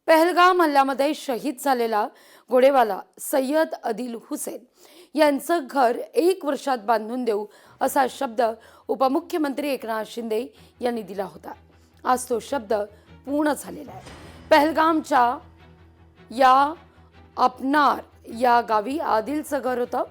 पहलगाम हल्ल्यामध्ये शहीद झालेला घोडेवाला सय्यद आदिल हुसेन यांचं घर 1 वर्षात बांधून देऊ असा शब्द उपमुख्यमंत्री एकनाथ शिंदे यांनी दिला होता। आज तो शब्द पूर्ण झालेला आहे। पहलगामच्या या अपनार या गावी आदिलचं घर होतं।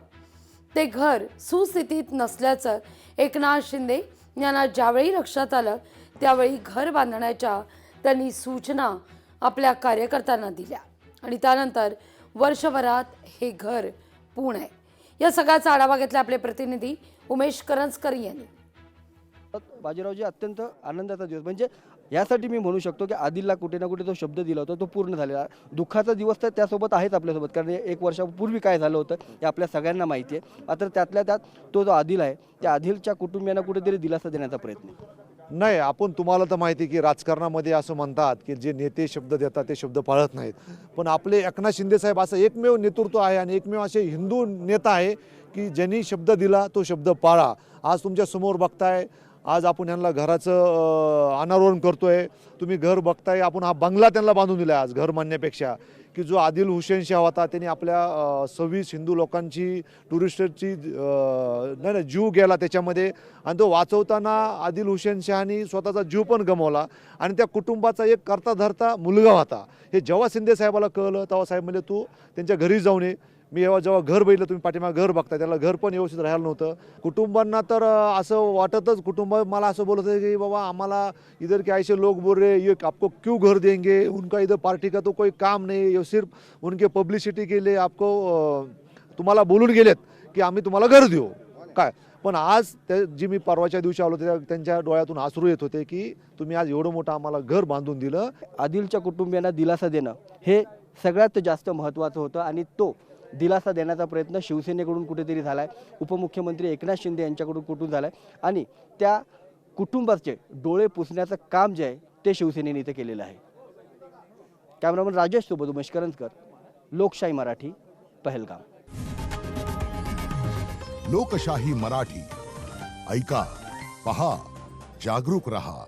ते घर सुस्थितीत नसल्याचं एकनाथ शिंदे यांना ज्यावेळी लक्षात आलं त्यावेळी घर बांधण्याच्या त्यांनी सूचना आपल्या कार्यकर्त्यांना दिल्या आणि त्यानंतर वर्षभरात हे घर पूर्ण आहे। या सगळ्याचा आढावा घेतला आपले प्रतिनिधी उमेश करंजकर यांनी। बाजीरावजी अत्यंत आनंदाचा दिवस म्हणजे यासाठी मी म्हणू शकतो की आदिलला कुठे ना कुठे तो शब्द दिला होता तो पूर्ण झालेला। दुःखाचा दिवस तर त्यासोबत आहेच आपल्यासोबत, कारण 1 वर्षापूर्वी काय झालं होतं हे आपल्या सगळ्यांना माहिती आहे। मात्र त्यातल्या त्यात तो जो आदिल आहे त्या आदिलच्या कुटुंबियांना कुठेतरी दिलासा देण्याचा प्रयत्न नाही। आपण तुम्हाला तर माहिती की राजकारणामध्ये असं म्हणतात की जे नेते शब्द देतात ते शब्द पाळत नाहीत, पण आपले एकनाथ शिंदे साहेब असं एकमेव नेतृत्व आहे आणि एकमेव असे हिंदू नेता आहे की ज्यांनी शब्द दिला तो शब्द पाळा। आज तुमच्या समोर बघताय, आज आपण यांना घराचं अनावरण करतोय, तुम्ही घर बघताय, आपण हा बंगला त्यांना बांधून दिला आज घर मानण्यापेक्षा। की जो आदिल हुसेन शाह होता त्यांनी आपल्या 26 हिंदू लोकांची टुरिस्टची नाही जीव गेला त्याच्यामध्ये, आणि तो वाचवताना आदिल हुसेन शहानी स्वतःचा जीव पण गमावला आणि त्या कुटुंबाचा एक करता धरता मुलगा होता। हे जेव्हा शिंदे साहेबाला कळलं तेव्हा साहेब म्हणजे तू त्यांच्या घरी जाऊन ये। मी जेव्हा घर बघितलं, तुम्ही पाठीमागे घर बघताय, त्याला घर पण व्यवस्थित राहायला नव्हतं। कुटुंबांना तर असं वाटतच, कुटुंब मला असं बोलत आहे की बाबा आम्हाला इधर के ऐसे लोग बोल रहे ये आपको क्यों घर देंगे, उनका इधर पार्टी का तो कोई काम नहीं, ये सिर्फ उनके पब्लिसिटी के लिए आपको तुम्हाला बोलून गेलेत की आम्ही तुम्हाला घर देऊ काय। पण आज जी मी परवाच्या दिवशी आलो त्यांच्या डोळ्यातून अश्रू येत होते की तुम्ही आज एवढं मोठं आम्हाला घर बांधून दिलं। आदिलच्या कुटुंबियांना दिलासा देणं हे सगळ्यात जास्त महत्त्वाचं होतं आणि तो दिलासा देण्याचा प्रयत्न शिवसेनेकडून कुठेतरी झालाय, उपमुख्यमंत्री एकनाथ शिंदे यांच्याकडून कुठून झालाय आणि त्या कुटुंबाचे डोळे पुसण्याचं काम जे आहे ते शिवसेनेने इथे केलेलं आहे। कॅमेरामन राजेश सोबत उमेश करंजकर, लोकशाही मराठी, पहलगाम। लोकशाही मराठी ऐका, पहा, जागरूक रहा।